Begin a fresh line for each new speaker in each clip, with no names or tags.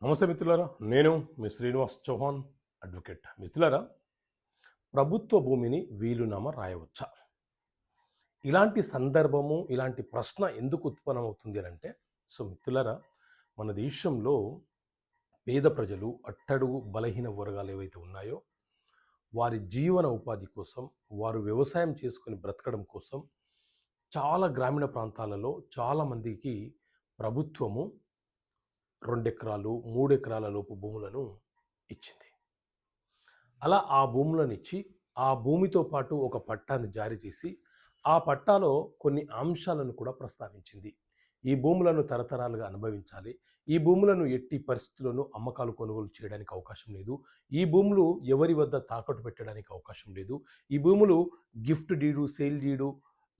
నమస్తే మిత్రులారా, నేను మీ శ్రీనివాస్ చౌహాన్ అడ్వకేట్. మిత్రులారా, ప్రభుత్వ భూమిని వీలునామా రాయవచ్చా? ఇలాంటి సందర్భము, ఇలాంటి ప్రశ్న ఎందుకు ఉత్పన్నమవుతుంది అని అంటే, మిత్రులారా, మన దేశంలో పేద ప్రజలు, అట్టడుగు బలహీన వర్గాలు ఏవైతే ఉన్నాయో వారి జీవన ఉపాధి కోసం, వారు వ్యవసాయం చేసుకొని బ్రతకడం కోసం చాలా గ్రామీణ ప్రాంతాలలో చాలామందికి ప్రభుత్వము 2 ఎకరాలు 3 ఎకరాల లోపు భూములను ఇచ్చింది. అలా ఆ భూములను ఇచ్చి ఆ భూమితో పాటు ఒక పట్టాను జారీ చేసి ఆ పట్టాలో కొన్ని అంశాలను కూడా ప్రస్తావించింది. ఈ భూములను తరతరాలుగా అనుభవించాలి, ఈ భూములను ఎట్టి పరిస్థితుల్లోనూ అమ్మకాలు కొనుగోలు చేయడానికి అవకాశం లేదు, ఈ భూములు ఎవరి వద్ద తాకట్టు పెట్టడానికి అవకాశం లేదు, ఈ భూములు గిఫ్ట్ డీడు, సేల్ డీడు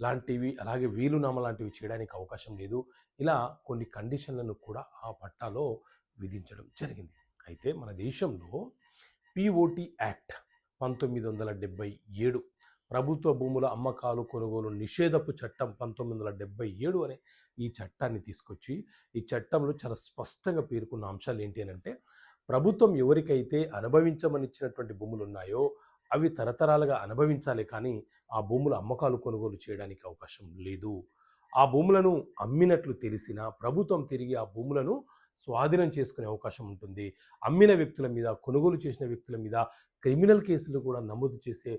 లాంటివి, అలాగే వీలునామా లాంటివి చేయడానికి అవకాశం లేదు. ఇలా కొన్ని కండిషన్లను కూడా ఆ పట్టాలో విధించడం జరిగింది. అయితే మన దేశంలో పిఓటి యాక్ట్ 1977, ప్రభుత్వ భూముల అమ్మకాలు కొనుగోలు నిషేధపు చట్టం 1977 అనే ఈ చట్టాన్ని తీసుకొచ్చి, ఈ చట్టంలో చాలా స్పష్టంగా పేర్కొన్న అంశాలు ఏంటి అని అంటే, ప్రభుత్వం ఎవరికైతే అనుభవించమని ఇచ్చినటువంటి భూములు ఉన్నాయో అవి తరతరాలుగా అనుభవించాలి, కానీ ఆ భూముల అమ్మకాలు కొనుగోలు చేయడానికి అవకాశం లేదు. ఆ భూములను అమ్మినట్లు తెలిసినా ప్రభుత్వం తిరిగి ఆ భూములను స్వాధీనం చేసుకునే అవకాశం ఉంటుంది. అమ్మిన వ్యక్తుల మీద, కొనుగోలు చేసిన వ్యక్తుల మీద క్రిమినల్ కేసులు కూడా నమోదు చేసే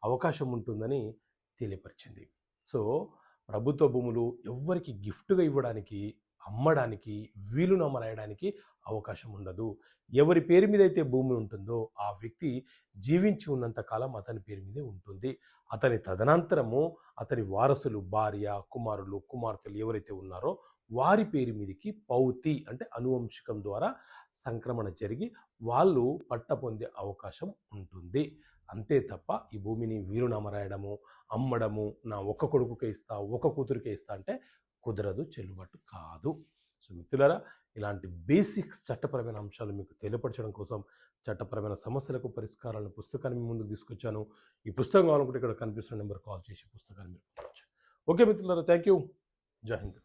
అవకాశం ఉంటుందని తెలియపరిచింది. ప్రభుత్వ భూములు ఎవ్వరికి గిఫ్ట్గా ఇవ్వడానికి, అమ్మడానికి, వీలునామా రాయడానికి అవకాశం ఉండదు. ఎవరి పేరు మీద అయితే భూమి ఉంటుందో ఆ వ్యక్తి జీవించి ఉన్నంత కాలం అతని పేరు మీదే ఉంటుంది. అతని తదనంతరము అతని వారసులు, భార్య, కుమారులు, కుమార్తెలు ఎవరైతే ఉన్నారో వారి పేరు మీదకి పౌతి అంటే అనువంశికం ద్వారా సంక్రమణ జరిగి వాళ్ళు పట్ట పొందే అవకాశం ఉంటుంది. అంతే తప్ప ఈ భూమిని వీలునామా రాయడము, అమ్మడము, నా ఒక్క కొడుకుకే ఇస్తా, ఒక కూతురికే ఇస్తా అంటే కుదరదు, చెల్లుబాటు కాదు. మిత్రులారా, ఇలాంటి బేసిక్స్ చట్టపరమైన అంశాలు మీకు తెలియపరచడం కోసం చట్టపరమైన సమస్యలకు పరిష్కారాలను పుస్తకాన్ని మీ ముందుకు తీసుకొచ్చాను. ఈ పుస్తకం కావాలనుకుంటే ఇక్కడ కనిపిస్తున్న నెంబర్ కాల్ చేసి పుస్తకాన్ని మీరు పొందవచ్చు. ఓకే మిత్రులారా, థ్యాంక్ యూ. జై హింద్.